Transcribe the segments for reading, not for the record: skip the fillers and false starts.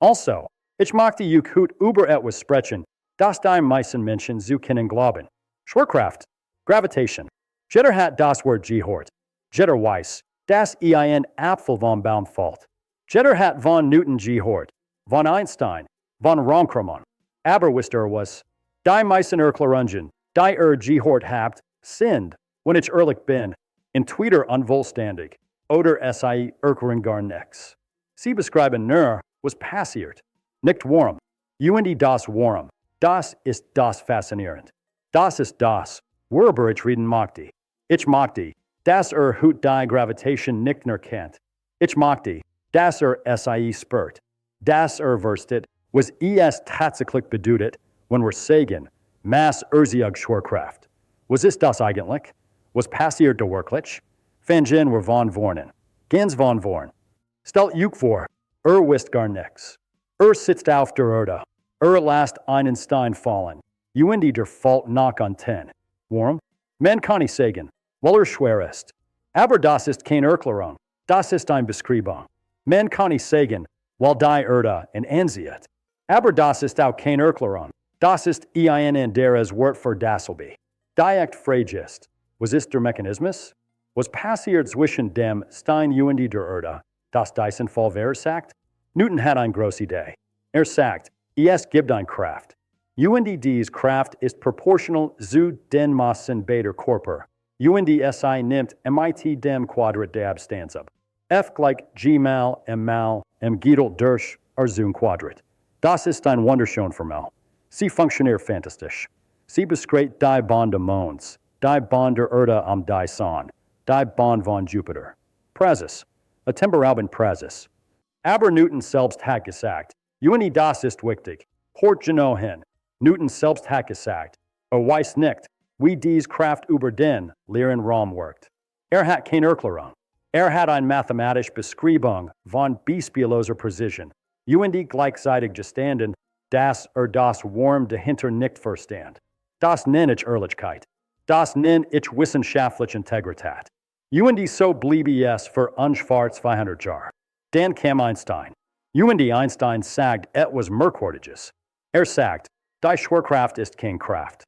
Also, ich mag die gut über etwas sprechen, das die meisten Menschen zu kennen glauben. Schwerkraft, Gravitation. Jeder hat das Wort gehört. Jeder weiß, dass ein Apfel vom Baum fällt. Jeder hat von Newton gehört, von Einstein, von Raumzeit. Aber wisst ihr was? Die meisten Erklärungen, die gehört habt, sind, wenn ich ehrlich bin, entweder unvollständig oder sie erklären gar nichts. Sie beschreiben nur, was passiert. Nicht warum. Und das warum. Das ist das faszinierend. Das ist das, worüber ich reden möchte. Ich möchte, dass hut die Gravitation nicht nur kennt. Ich möchte, dass sie spürt. Dass verstet, was es tatsächlich bedeutet, wenn wir sagen, Masse erzeugt Schwerkraft. Was ist das eigentlich? Was passiert da wirklich? Fangen wir von vorne. Ganz von vorn. Stellt euch vor, wisst gar nichts. Sitzt auf der Erde. Lasst einen Stein fallen. Und der fällt noch an 10. Warum? Man kann nicht sagen, weil schwer ist. Aber das ist keine Erklärung. Das ist eine Beschreibung. Man kann nicht sagen, weil die Erde ansieht. Aber das ist auch keine Erklärung. Das ist ein anderes Wort für dasselbe. Die echt Frage ist, was ist der Mechanismus? Was passiert zwischen dem Stein und der Erde, das diesen Fall verursacht? Newton hat eine große Idee. Sagt, es gibt eine Kraft. Und diese Kraft ist proportional zu den Massen beider Körper. Und sie nimmt mit dem Quadrat der Abstanz ab. F gleich G mal M geteilt durch zum Quadrat. Das ist eine wunderschöne Formel. Sie funktioniert fantastisch. Sie beschreibt die Bahn des Monds, die Bahn der Erde am die Sonne, die Bahn von Jupiter. Praxis, a temporalen Praxis. Aber Newton selbst hat gesagt, und das ist wichtig, hört genau hin. Newton selbst hat gesagt, weiß nicht, wie diese Kraft über den leeren Raum wirkt. Hat keine Erklärung. Hat eine mathematische Beschreibung von beispielloser Präzision. Und gleichzeitig gestanden, dass das Warum dahinter nicht verstand. Das nenne ich Ehrlichkeit. Das nenne ich wissenschaftliche Integrität. Und so blieb es für ungefähr 200 Jahre. Dann kam Einstein. Und Einstein sagt etwas Merkwürdiges. Sagt, die Schwerkraft ist keine Kraft.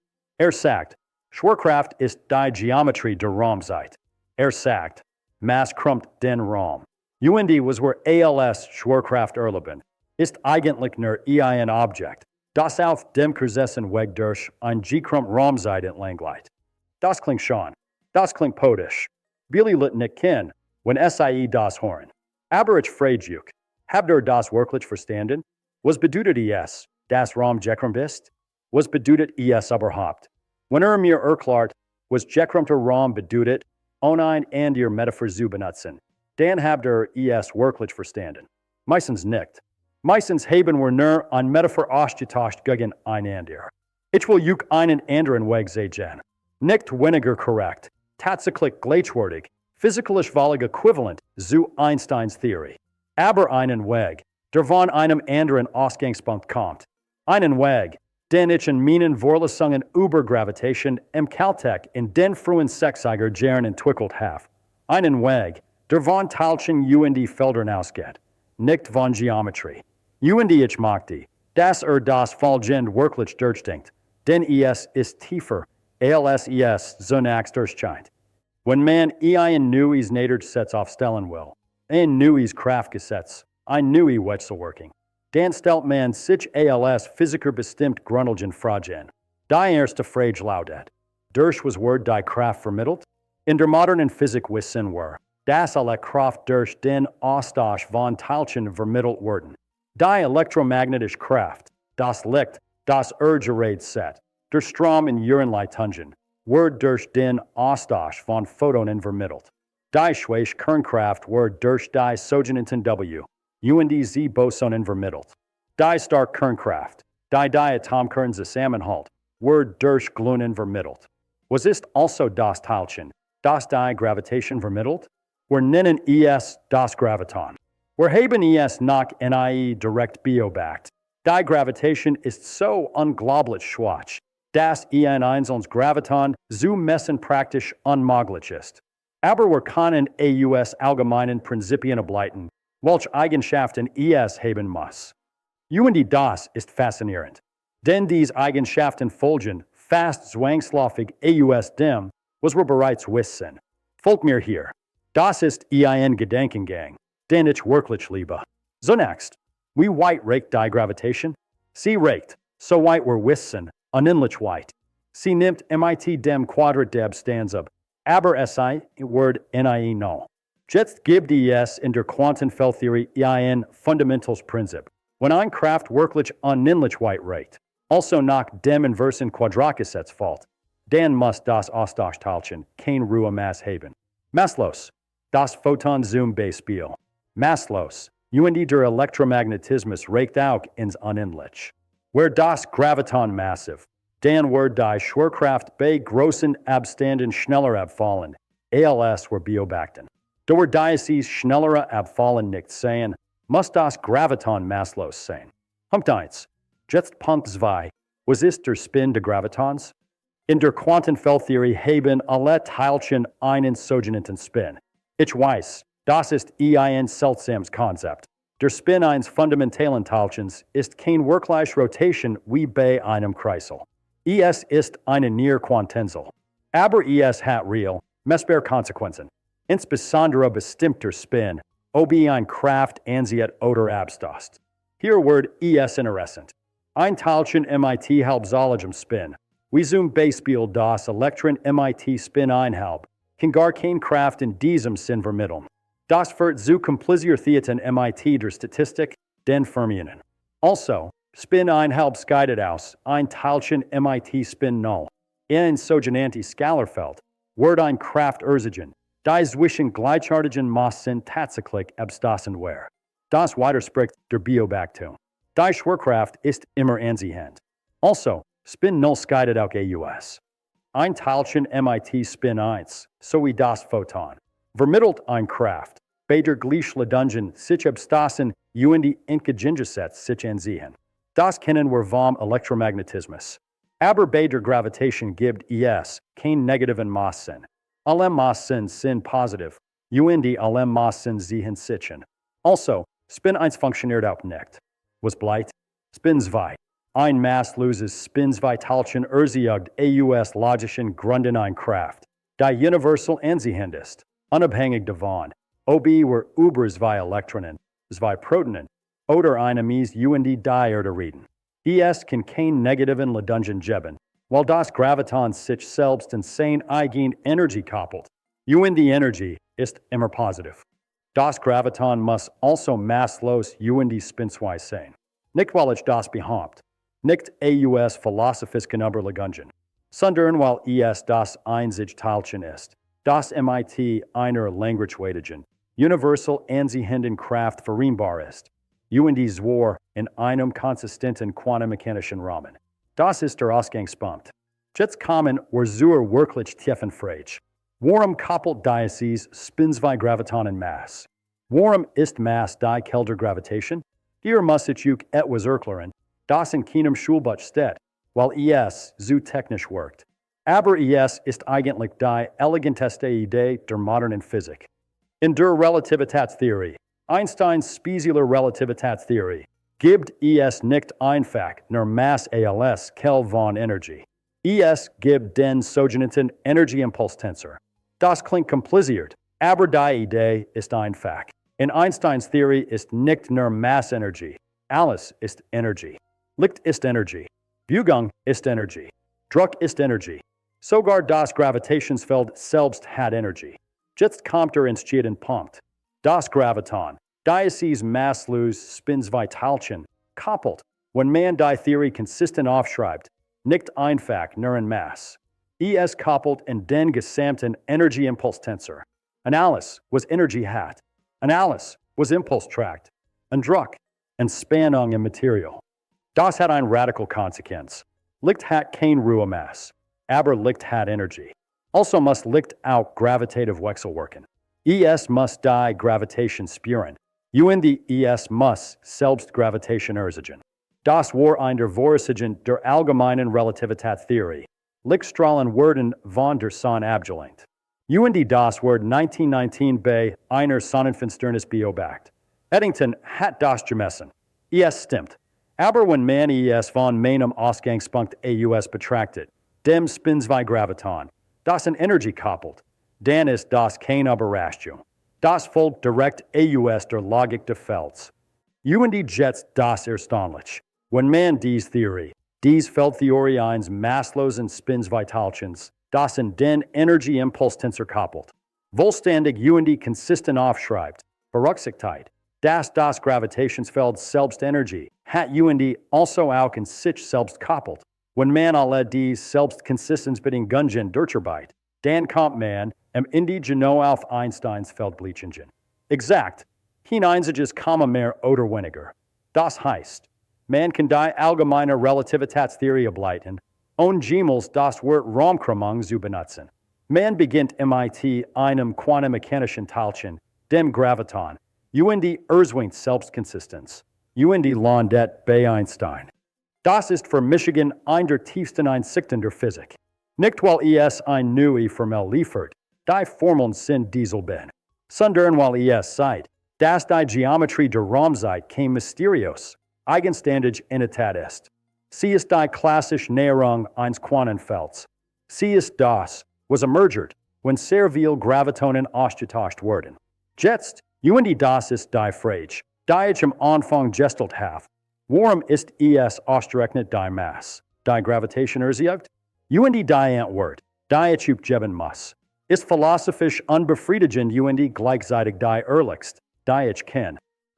Sagt, Schwerkraft ist die Geometrie der Raumzeit. Sagt, Masse krümmt den Raum. Und was wir als Schwerkraft erleben, ist eigentlich nur ein Objekt, das auf dem gesessen Weg durch ein gekrümmter Raumzeit entlang gleitet. Das klingt schön. Das klingt poetisch. Billy lit nicht kennen, wenn das hören. Aber ich frage euch, habt ihr das wirklich verstanden? Was bedeutet es, dass Raum gekrümmt ist? Was bedeutet es überhaupt? Wenn mir erklärt, was gekrümmter Raum bedeutet, ohne ein anderer Metaphor zu benutzen, dann habt ihr es wirklich verstanden. Meistens nicht. Meistens haben wir nur eine Metaphor ausgetauscht gegen einander. Ich will euch einen anderen Weg sehen. Nicht weniger korrekt, tatsächlich gleichwertig, physikalisch völlig äquivalent zu Einsteins Theorie. Aber einen Weg, der von einem anderen Ausgangspunkt kommt. Einen Weg, den ich in meinen Vorlesungen über Gravitation im Caltech in den frühen 60er Jahren entwickelt habe. Einen Weg, der von Teilchen und Feldern ausgeht, nicht von Geometrie. Und ich möchte, dass das folgend wirklich durchdenkt, denn es ist tiefer, als es zunächst erscheint. Wenn man ein neues Nähergesetz aufstellen will, ein neues Kraftgesetz, ein neues Wechselwirkung, dann stellt man sich als Physiker bestimmt grundlegende Fragen. Die erste Frage lautet, durch was wird die Kraft vermittelt? In der modernen Physik wissen wir, dass alle Kraft durch den Austausch von Teilchen vermittelt werden. Die elektromagnetische Kraft, das Licht, das Gerät set, der Strom in Urenleitungen, wird durch den Austausch von Photonen vermittelt. Die schwache Kernkraft wird durch die sogenannten W, und Z-Bosonen vermittelt. Die starke Kernkraft, die Atomkern zusammenhält, wird durch Gluonen vermittelt. Was ist also das Teilchen, das die Gravitation vermittelt? Wir nennen es das Graviton. Wir haben es noch nie direkt beobachtet. Die Gravitation ist so unglaublich schwach, dass ein einzelnes Graviton zu messen praktisch unmöglich ist. Aber wir können allgemeinen Prinzipien ableiten, welche Eigenschaften es haben muss. Und das ist faszinierend. Denn diese Eigenschaften folgen fast zwangsläufig aus dem, was wir bereits wissen. Folgt mir hier. Das ist ein Gedankengang, den ich wirklich liebe. Zunächst, wie weit reicht die Gravitation? Sie reicht, so weit wir wissen, unendlich weit. Sie nimmt mit dem Quadrat der Abstände ab, aber es wird nie null. Jetzt gibt es in der Quantenfeldtheorie ein fundamentales Prinzip. Wenn ein Kraft wirklich unendlich weit reicht, also nach dem inversen Quadratgesetz fällt, dann muss das Austauschteilchen keine Ruhemasse haben. Masslos, das Photon zum Beispiel. Masslos, und der Elektromagnetismus reicht auch ins Unendlich. Where das Graviton massiv, dann wird die Schwerkraft bei großen Abständen schneller abfallen, als wir beobachten. Da wir dieses schnellere Abfallen nicht sehen, muss das Graviton masslos sein. Punkt 1. Jetzt Punkt 2. Was ist der Spin des Gravitons? In der Quantenfeldtheorie haben alle Teilchen einen sogenannten Spin. Ich weiß, das ist ein seltsames Konzept. Der Spin eines fundamentalen Teilchens ist keine wirkliche Rotation wie bei einem Kreisel. Es ist eine Nährquantensel. Aber es hat real, messbare Konsequenzen. Insbesondere bestimmter Spin, ob ein Kraft anzieht oder abstößt. Hier wird es interessant. Ein Teilchen mit halbseitigem Spin, wie zum Beispiel das Elektron mit Spin 1/2, kann gar keine Kraft in diesem Sinn vermitteln. Das wird zu kompliziert mit der Statistik, den Fermionen. Also, Spin 1/2 scheidet aus, ein Teilchen mit Spin 0. In sogenanntes Skalarfeld wird ein Kraft erzeugt, die zwischen gleichartigen Massen tatsächlich abstoßen wäre. Das widerspricht der Beobachtung. Die Schwerkraft ist immer anziehend. Also, Spin 0 scheidet auch aus. Ein Teilchen mit Spin 1, sowie das Photon, vermittelt ein Kraft, bei der Gleichladungen sich abstoßen und die Entgegengesetzt sich anziehen. Das kennen wir vom Elektromagnetismus. Aber bei der Gravitation gibt es keine negativen Massen. Alle Massen sind positiv, und alle Massen ziehen sich an. Also, Spin 1 funktioniert auch nicht. Was bleibt? Spin 2. Ein massloses Spin 2 Teilchen erzeugt aus logischen Gründen ein Kraft, die universal anziehend ist, unabhängig davon, ob wir über zwei Elektronen, zwei Protonen oder eine Mies und die reden. Es kann keine negativen Ladungen geben, weil das Graviton sich selbst in seine eigene Energie koppelt. Und die Energie ist immer positiv. Das Graviton muss also masslos und die Spin 2 sein. Nicht weil ich das behaupte. Nicht aus philosophischen Überlegungen, sondern weil es das einzige Teilchen ist, das mit einer langweightigen, universal anziehenden Kraft vereinbar ist, und die zwar in einem konsistenten quantenmechanischen Rahmen. Das ist der Ausgangspunkt. Jetzt kommen wir zur wirklich tiefen Frage. Warum koppelt dieses Spin 2 Graviton in Masse? Warum ist Masse die Kälte der Gravitation? Hier muss ich auch etwas erklären, das in keinem Schulbuch steht, weil es so technisch wirkt. Aber es ist eigentlich die eleganteste Idee der modernen Physik. In der Relativitätstheorie, Einsteins spezieller Relativitätstheorie, gibt es nicht einfach nur Masse als Quelle von Energie. Es gibt den sogenannten Energieimpulstensor. Das klingt kompliziert, aber die Idee ist einfach. In Einsteins Theorie ist nicht nur Massenergie, alles ist Energie. Licht ist Energie. Bewegung ist Energie. Druck ist Energie. Sogar das Gravitationsfeld selbst hat Energie. Jetzt kommt der entscheidende Punkt. Das Graviton, dieses masslos Spin 2 Teilchen, koppelt, wenn man die Theorie konsistent aufschreibt, nicht einfach nur in Masse. Es koppelt in den gesamten Energieimpulstensor. Und alles, was Energie hat. Und alles, was Impuls trägt. Und Druck. Und Spannung im Material. Das hat eine radikale Konsequenz. Licht hat keine Ruhemasse, aber Licht hat Energie. Also muss Licht auch gravitativ wechselwirken. Es muss die Gravitation spüren. Und es muss selbst Gravitation erzeugen. Das war eine Voraussetzung der allgemeinen Relativitätstheorie. Lichtstrahlen wurden von der Sonne abgelehnt. Und das wurde 1919 bei einer Sonnenfinsternis beobachtet. Eddington hat das gemessen. Es stimmt. Aber wenn man es von meinem Ausgangspunkt aus betrachtet, dem Spin-2 Graviton, das in Energie koppelt, dann ist das keine Überraschung. Das folgt direkt aus der Logik des Felds. Und jetzt das erstaunlich. Wenn man diese Theorie, diese Feldtheorie eines maßlosen Spin-2-Teilchens, das in den Energieimpulstensor koppelt, vollständig und konsistent aufschreibt, berücksichtigt, dass das Gravitationsfeld selbst Energie hat und also auch in sich selbst koppelt. Wenn man alle diese Selbstkonsistenzbedingungen durcharbeitet, dann kommt man Ende genau auf Einsteins Feldgleichungen. Exakt, kein einziges Komma mehr oder weniger. Das heißt, man kann die allgemeine Relativitätstheorie ableiten und jemals das Wort Raumkrümmung zu benutzen. Man beginnt mit einem quantenmechanischen Teilchen, dem Graviton, und erzeugt Selbstkonsistenz, und landet bei Einstein. Das ist für Michigan eine der tiefsten Einsichten der Physik. Nicht weil es eine neue Formel liefert, die Formeln sind dieselben, sondern weil es sagt, dass die Geometrie der Raumzeit kein mysteriös, eigenständig Entität ist. Sie ist die klassische Näherung eines Quantenfelds. Sie ist das, was emergiert, wenn sehr viel Gravitonen ausgetauscht werden. Jetzt, und das ist die Frage, die ich am Anfang gestellt habe. Warum ist es ausgerechnet die Masse, die Gravitation erzeugt? Und die Antwort, die ich geben muss, ist philosophisch unbefriedigend und gleichzeitig die ehrlichste, die ich kenne.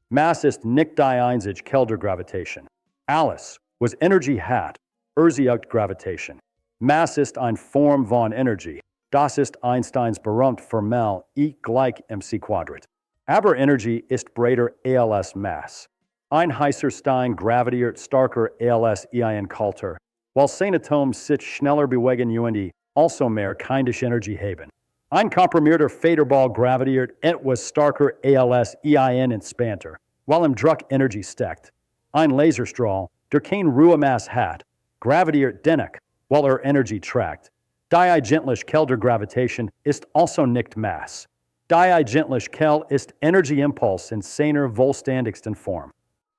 Masse ist nicht die einzige Quelle der Gravitation. Alles, was Energie hat, erzeugt Gravitation. Masse ist eine Form von Energie. Das ist Einsteins berühmte Formel E gleich mc². Aber Energie ist breiter als Masse. Ein heißer Stein gravitiert stärker als ein kalter, weil seine Atome sich schneller bewegen und also mehr kinetische Energie haben. Ein komprimierter Federball gravitiert etwas stärker als ein entspannter, weil im Druck Energie steckt. Ein Laserstrahl, der keine Ruhemasse hat, gravitiert dennoch, weil Energie trägt. Die eigentliche Quelle der Gravitation ist also nicht Masse. Die eigentliche Quelle ist Energieimpuls in seiner vollständigsten Form.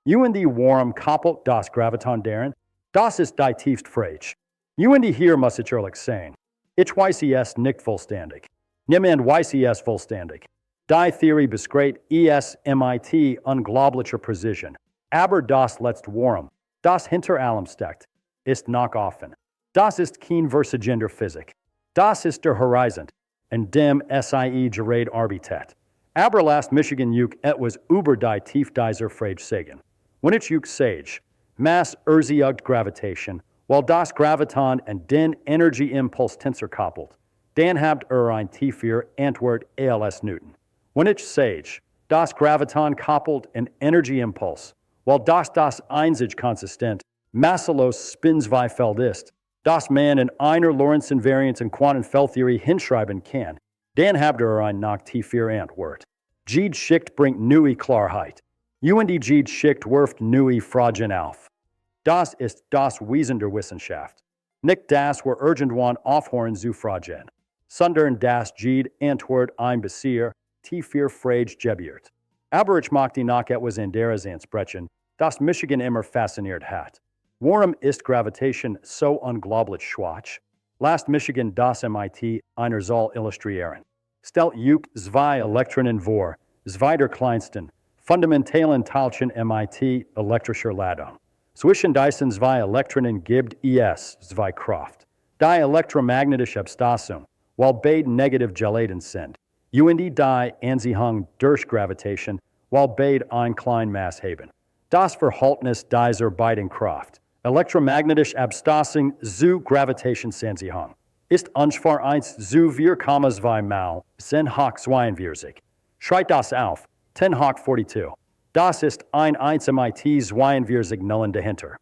Und warum koppelt das Graviton darin? Das ist die tiefste Frage. Und hier muss ich ehrlich sein. Ich weiß es nicht vollständig. Niemand weiß es vollständig. Die Theorie beschreibt es mit unglaublicher Präzision. Aber das letzte Warum, das hinter allem steckt, ist noch offen. Das ist kein Versagen der Physik. Das ist der Horizont, in dem sie gerade arbeitet. Aber lasst Michigan etwas über die Tief dieser Frage sagen. Wenn ich sage, Masse erzeugt Gravitation, weil das Graviton in den Energieimpulstensor koppelt, dann habt ein tiefer Antwort als Newton. Wenn ich sage, das Graviton koppelt in Energieimpuls, weil das einzig konsistent, masselos Spin-2-Feld ist, das man in einer Lorentz-Invariant in Quantenfeldtheorie hinschreiben kann, dann habt ein noch tiefer Antwort. Jede Schicht bringt neue Klarheit. Und jede Schicht wirft neue Fragen auf. Das ist das Wesen der Wissenschaft. Nicht das wir irgendwann aufhören zu fragen, sondern das jede Antwort ein bisschen tiefer Frage gebiert. Aber ich möchte noch etwas anderes ansprechen, das Michigan immer fasziniert hat. Warum ist Gravitation so unglaublich schwach? Lasst Michigan das MIT einer Soll illustrieren. Stellt zwei Elektronen vor, zwei der kleinsten, fundamentalen Teilchen MIT elektrischer Ladung. Zwischen diesen zwei Elektronen gibt es zwei Kraft. Die elektromagnetische Abstoßung, weil beide negativ geladen sind. Und die Anziehung durch Gravitation, weil beide ein Kleinmass haben. Das Verhältnis dieser beiden Kraft, elektromagnetische Abstoßung zu Gravitationsanziehung, ist ungefähr 1 zu 4,2 mal 10 hoch 42. Schreibt das auf, 10 hoch 42. Das ist ein 1 MIT 42 Nullen dahinter.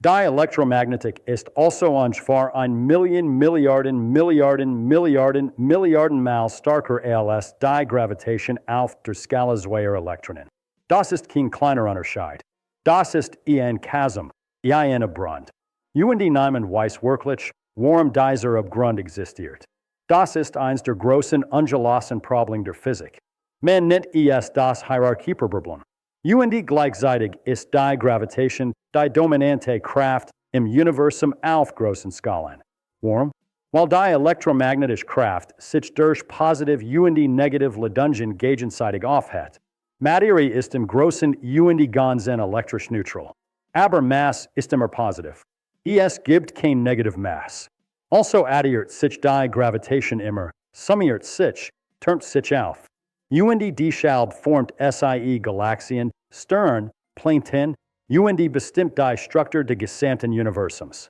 Die Elektromagnetik ist also ungefähr 1 Million Milliarden Milliarden Milliarden Milliarden mal stärker als die Gravitation auf der Skala zweier Elektronen. Das ist kein kleiner Unterschied. Das ist ein Chasm, ein Abgrund. Und niemand weiß wirklich, warum dieser Abgrund existiert. Das ist eines der großen ungelassenen Probleme der Physik. Man nennt es das Hierarchieproblem. Und gleichzeitig ist die Gravitation die dominante Kraft im Universum auf großen Skalen. Warum? Weil die elektromagnetische Kraft sich durch positive und negative Ladungen gegenseitig aufhält. Materie ist im großen und ganzen elektrisch neutral. Aber Masse ist immer positiv. Es gibt kein negative Masse. Also addiert sich die Gravitation immer, summiert sich, turmt sich auf. Und deshalb formt sie Galaxien, Stern, Planeten, und bestimmt die Struktur des gesamten Universums.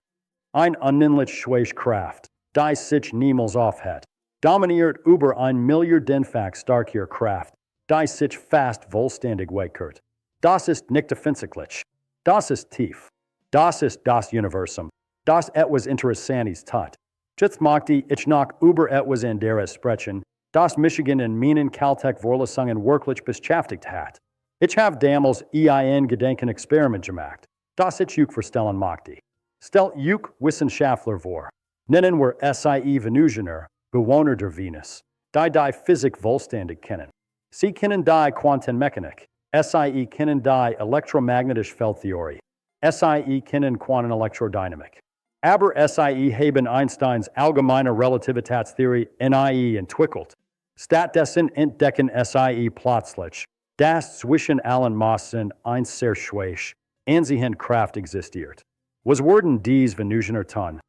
Ein unendlich Schwerkraft, die sich niemals aufhält, dominiert über ein milliardenfach starker Kraft, die sich fast vollständig weghört. Das ist nicht empfindlich. Das ist tief. Das ist das Universum. Das etwas Interessantes tut. Jetzt möchte ich noch über etwas anderes sprechen, das Michigan in meinen Caltech-Vorlesungen wirklich beschäftigt hat. Ich habe damals ein Gedankenexperiment gemacht, das ich euch vorstellen möchte. Stellt euch Wissenschaftler vor. Nennen wir Venusianer, Bewohner der Venus, die Physik vollständig kennen. Sie kennen die Quantenmechanik. Sie kennen die elektromagnetische Feldtheorie. Sie kennen Quantenelektrodynamik. Aber sie haben Einsteins allgemeine Relativitätstheorie nie entwickelt. Stattdessen entdecken sie plötzlich, dass zwischen allen Massen ein sehr schwach, anziehende Kraft existiert. Was werden diese Venusianer tun?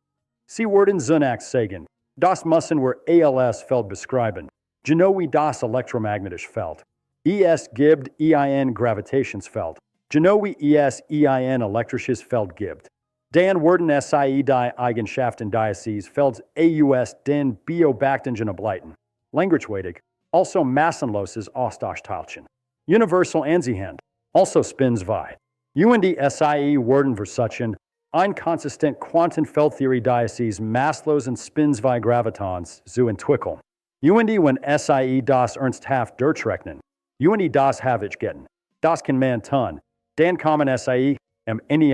Sie werden zunächst sagen, das müssen wir als-Feld beschreiben, genau wie das elektromagnetische Feld. Es gibt ein Gravitationsfeld, genau wie es ein elektrisches Feld gibt. Dann werden sie die Eigenschaften dieses Felds aus den Beobachtungen ableiten. Languageweitig, also massenloses Austauschteilchen. Universal anziehend, also spin-2. Und sie werden versuchen, ein konsistent Quantenfeldtheorie dieses masslosen spin-2 Gravitons zu entwickeln. Und wenn sie das ernsthaft durchrechnen, und das habe ich getan, das kann man tun, dann kommen sie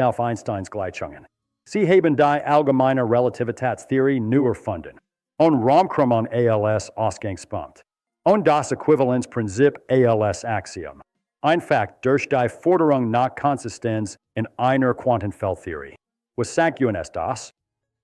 auf Einsteins Gleichungen. Sie haben die allgemeine Relativitätstheorie neu erfunden und Raumkrümmung als Ausgangspunkt. Und das Äquivalenzprinzip als Axiom. Einfach durch die Forderung nach Konsistenz in einer Quantenfeldtheorie. Was sagt uns das?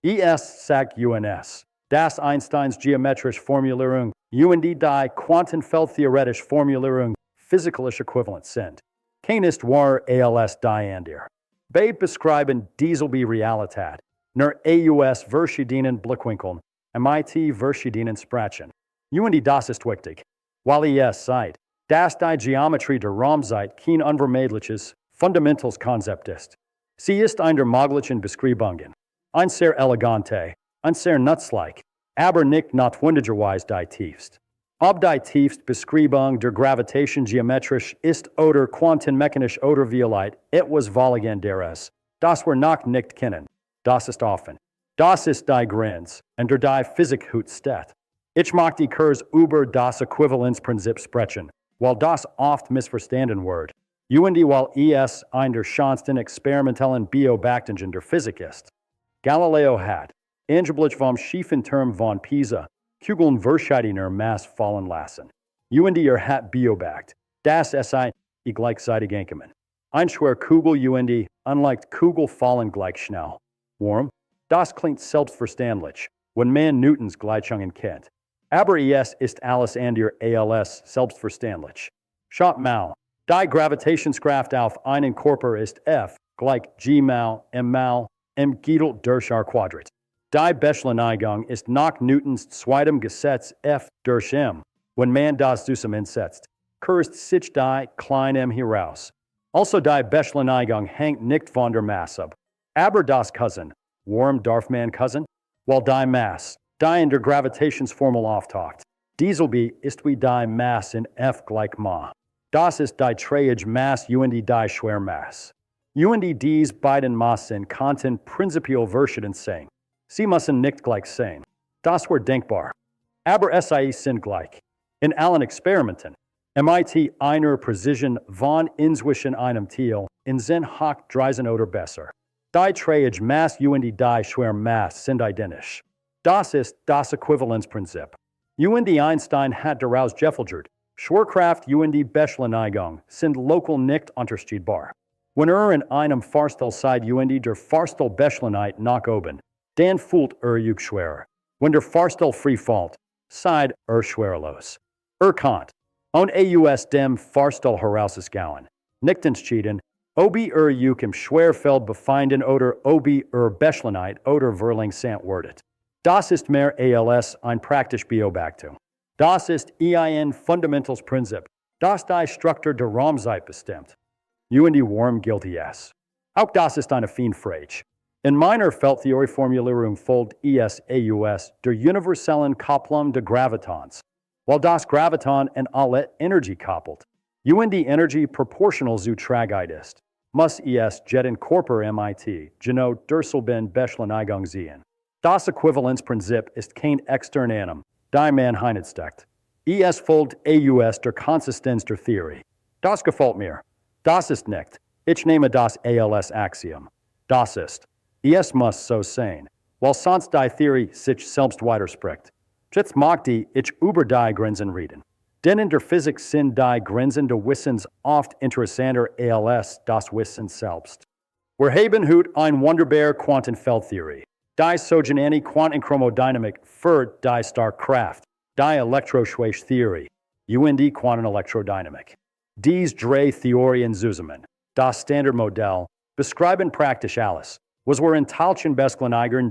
Es sagt uns, dass Einsteins geometrische Formulierung und die Quantenfeldtheoretische Formulierung physikalisch äquivalent sind. Kein ist wahr als die andere. Beide beschreiben dieselbe Realität, nur aus verschiedenen Blickwinkeln, verschiedenen Sprachen. Und das ist wichtig, weil es sagt, dass die Geometrie der Raumzeit kein unvermeidliches, fundamentales Konzept ist. Sie ist einer möglichen Beschreibungen, ein sehr elegante, ein sehr nützlich, aber nicht notwendigerweise die tiefst. Ob die tiefste Beschreibung der Gravitation geometrisch ist oder quantenmechanisch oder vielleicht etwas völlig anderes, das wir noch nicht kennen. Das ist offen. Das ist die Grenze, unter die Physik steht. Ich möchte kurz über das Äquivalenzprinzip sprechen, weil das oft missverstanden wird. Und weil es ein der schönsten experimentellen Beobachtungen der Physik ist. Galileo hat, angeblich vom schiefen Turm von Pisa, Kugeln verschiedener Masse fallen lassen. Und hat beobachtet, dass sie gleichzeitig ankommen. Ein schwer Kugel und unlike Kugel fallen gleich schnell. Warum? Das klingt selbstverständlich, wenn man Newtons Gleichungen kennt. Aber es ist alles andere als selbstverständlich. Schaut mal, die Gravitationskraft auf einen Körper ist F gleich G mal m geteilt durch R Quadrat. Die Beschleunigung ist nach Newtons zweitem Gesetz F durch m. Wenn man das zusammensetzt, kürzt sich die klein m heraus. Also die Beschleunigung hängt nicht von der Masse ab. Aber das Cousin, warum darf man Cousin? Weil die Masse, die in der Gravitationsformel auftaucht, dieselbe ist wie die Masse in F gleich ma. Das ist die träge Masse und die Schwermasse. Und diese beiden Massen konnten prinzipiell verschieden sein. Sie müssen nicht gleich sein. Das war denkbar. Aber sie sind gleich. In allen Experimenten, einer Präzision von inzwischen einem Teil in sind hoch 3 oder besser. Die träge Masse und die Schwermasse sind identisch. Das ist das Äquivalenzprinzip. Und Einstein hat daraus gefiltert, Schwerkraft und sind local nicht unterscheidbar. Wenn in einem Fahrstuhlside der Fahrstuhl Beschleunigt nach oben, dann fühlt Jug schwerer. Wenn der Fahrstuhl free fällt, side schwerelos. Kant. On aus dem Fahrstuhl herausgegangen. Nicht entschieden, ob Jug im Schwerfeld befinden oder ob beschleunigt oder verlangsamt wird. Das ist mehr als ein praktische Beobachtung. Das ist ein fundamentals Prinzip, das die Struktur der Raumzeit bestimmt. Warum gilt es? Auch das ist eine Frage. In meiner Feldtheorieformulierung folgt es aus der universellen Kopplung der Gravitons, weil das Graviton in alle Energie koppelt. Die Energie proportional zu Tragheit ist, muss es jeden Körper mit genau derselben Beschleunigung sehen. Das Äquivalenzprinzip ist kein externer Anim, die man hineinsteckt. Es folgt aus der Konsistenz der Theorie. Das gefällt mir. Das ist nicht. Ich nehme das als Axiom. Das ist. Es muss so sein, weil sonst die Theorie sich selbst widerspricht. Jetzt mag ich über die Grenzen reden. Denn in der Physik sind die Grenzen des Wissens oft interessanter als das Wissen selbst. Wir haben heute eine wunderbare Quantenfeldtheorie. Die sogenannte Quantenchromodynamik für die Starkkraft, die Elektroschwäche-Theorie, die Quantenelektrodynamik. Diese drei Theorien zusammen, das Standardmodell, beschreiben praktisch alles, was wir in Teilchen Beschleunigern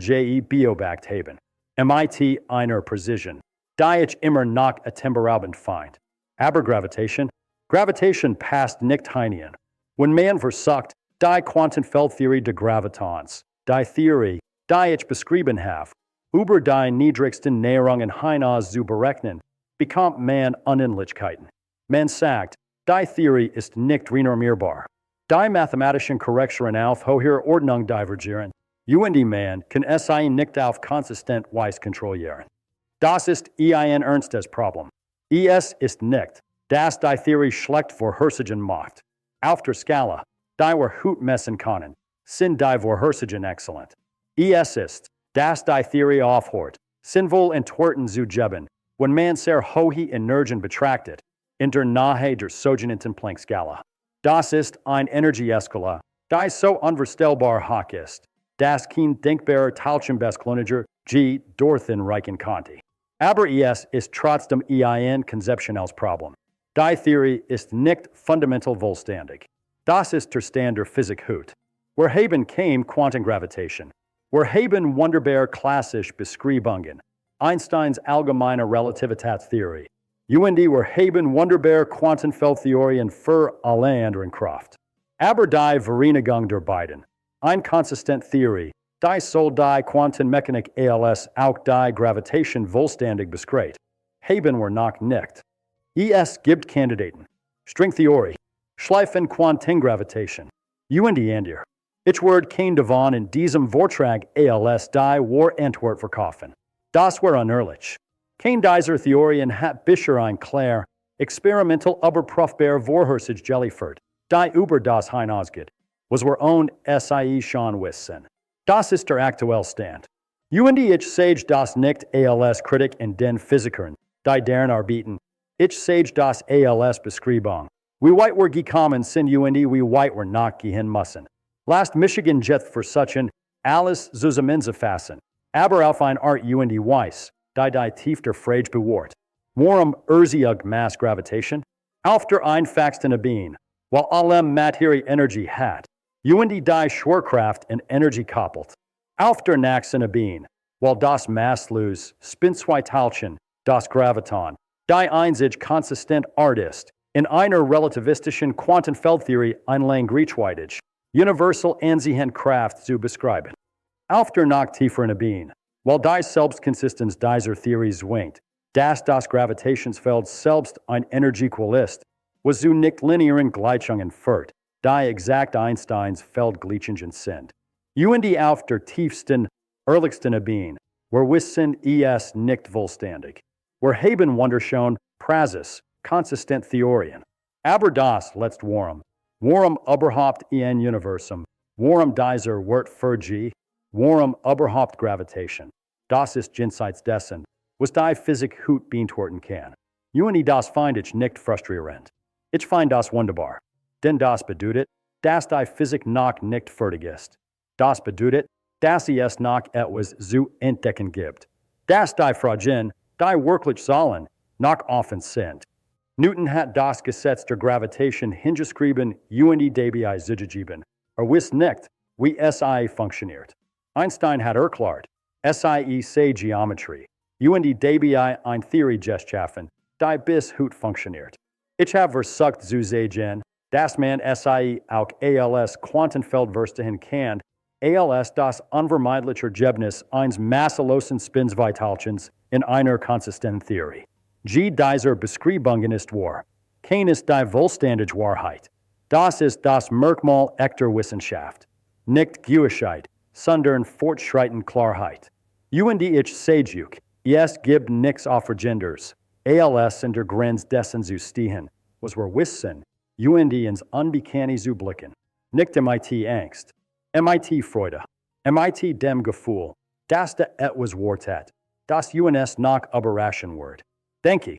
beobachtet haben. Mit einer Präzision, die ich immer noch atemberaubend finde. Aber Gravitation passt nicht hinein. Wenn man versucht, die Quantenfeldtheorie der Gravitons, die Theorie, die ich beschrieben habe, über die niedrigsten Näherungen hinaus zu berechnen, bekommt man Unendlichkeiten. Man sagt, die Theorie ist nicht renormierbar. Die mathematischen Korrekturen auf hoher Ordnung divergieren. Man kann es nicht auf konsistent Weise kontrollieren. Das ist ein ernstes Problem. Es ist nicht, dass die Theorie schlecht vorhersagen macht. Auf der Skala, die wir heute messen können, sind die Vorhersagen exzellent. Es ist, dass die Theorie aufhört, sinnvoll Entwerten zu geben, wenn man sehr hohe Energien betrachtet, in der Nähe der sogenannten Planck-Skala. Das ist eine Energieskala, die so unvorstellbar hoch ist, dass kein denkbarer Teilchenbeschleuniger dorthin reichen konnte. Aber es ist trotzdem ein konzeptionelles Problem. Die Theorie ist nicht fundamental vollständig. Das ist der Stand der Physik heute. Wir haben keine Quantengravitation. Wir haben wunderbar klassische Beschreibungen, Einsteins allgemeine Relativitätstheorie. Wir haben wunderbar Quantenfeldtheorien für alle anderen Kraft. Aber die Vereinigung der beiden, eine konsistente Theorie, die soll die Quantenmechanik als auch die Gravitation vollständig beschreibt, haben wir noch nicht. Es gibt Kandidaten, Stringtheorie, Schleifenquantengravitation, andere. Ich werde kein davon in diesem Vortrag als die Antwort verkaufen. Das wäre unehrlich. Kein dieser Theorien hat bisher ein klar, experimental überprüfbar Vorhersage geliefert, die über das hinausgeht, was wir schon wissen. Das ist der aktuelle Stand. Ich sage das nicht als Kritik in den Physikern, die deren arbeiten. Ich sage das als Beschreibung. Wie weit wir gekommen sind wie weit wir noch gehen müssen. Lasst Michigan Jet versuchen, alles zusammenzufassen, aber auf eine Art Weise, die tief der Frage bewahrte. Warum erzeugt Mass Gravitation? Auf der einfachsten Ebene, weil alle Materie Energie hat. Die Schwerkraft in Energie koppelt. Auf der nächsten Ebene, weil das Masslos spinnt zwei Teilchen, das Graviton, die einzig konsistent Art ist, in einer relativistischen Quantenfeldtheorie ein Langreichweitig, universal ansehen Kraft zu beschreiben. Auf der noch tieferen Ebene, weil die Selbstkonsistenz dieser Theorie zwingt, dass das Gravitationsfeld selbst ein Energiequal ist, was zu nicht-linearen Gleichungen führt, die exakt Einsteins Feldgleichungen sind. Auf der tiefsten, ehrlichsten Ebene, wir wissen es nicht vollständig. Wir haben wunderschön Praxis, konsistent Theorien. Aber das letzte Warum überhaupt ein Universum? Warum dieser Wort für Warum überhaupt Gravitation? Das ist jenseits dessen, was die Physik heute beantworten kann. Uni das find ich nicht frustrierend. Ich find das wunderbar. Denn das bedeutet, dass die Physik noch nicht fertig ist. Das bedeutet, dass es noch etwas zu entdecken gibt. Dass die Fragen, die wirklich sollen, noch offen sind. Newton hat das Gesetz der Gravitation hingeschrieben und dabei zugegeben. Wist nicht, wie es funktioniert. Einstein hat erklärt, sei Geometrie. Und dabei eine Theorie geschaffen, die bis heute funktioniert. Ich habe versucht zu sagen, dass man auch als Quantenfeld verstehen kann, als das unvermeidliche Ergebnis eines masselosen Spinweiteilchens in einer konsistenten Theorie. Dieser Beschreibungen ist wahr. Kein ist die vollständige Wahrheit. Das ist das Merkmal echter Wissenschaft. Nicht Geometrie, sondern fortschreitende Klarheit. Und ich sage, es gibt nichts Aufregenders, als in der Grenze dessen zu stehen, was wir wissen, und ins Unbekannte zu blicken. Nicht MIT Angst, MIT Freude, MIT dem Gefühl, dass da etwas Wort hat, das uns noch überraschen wird. Denke.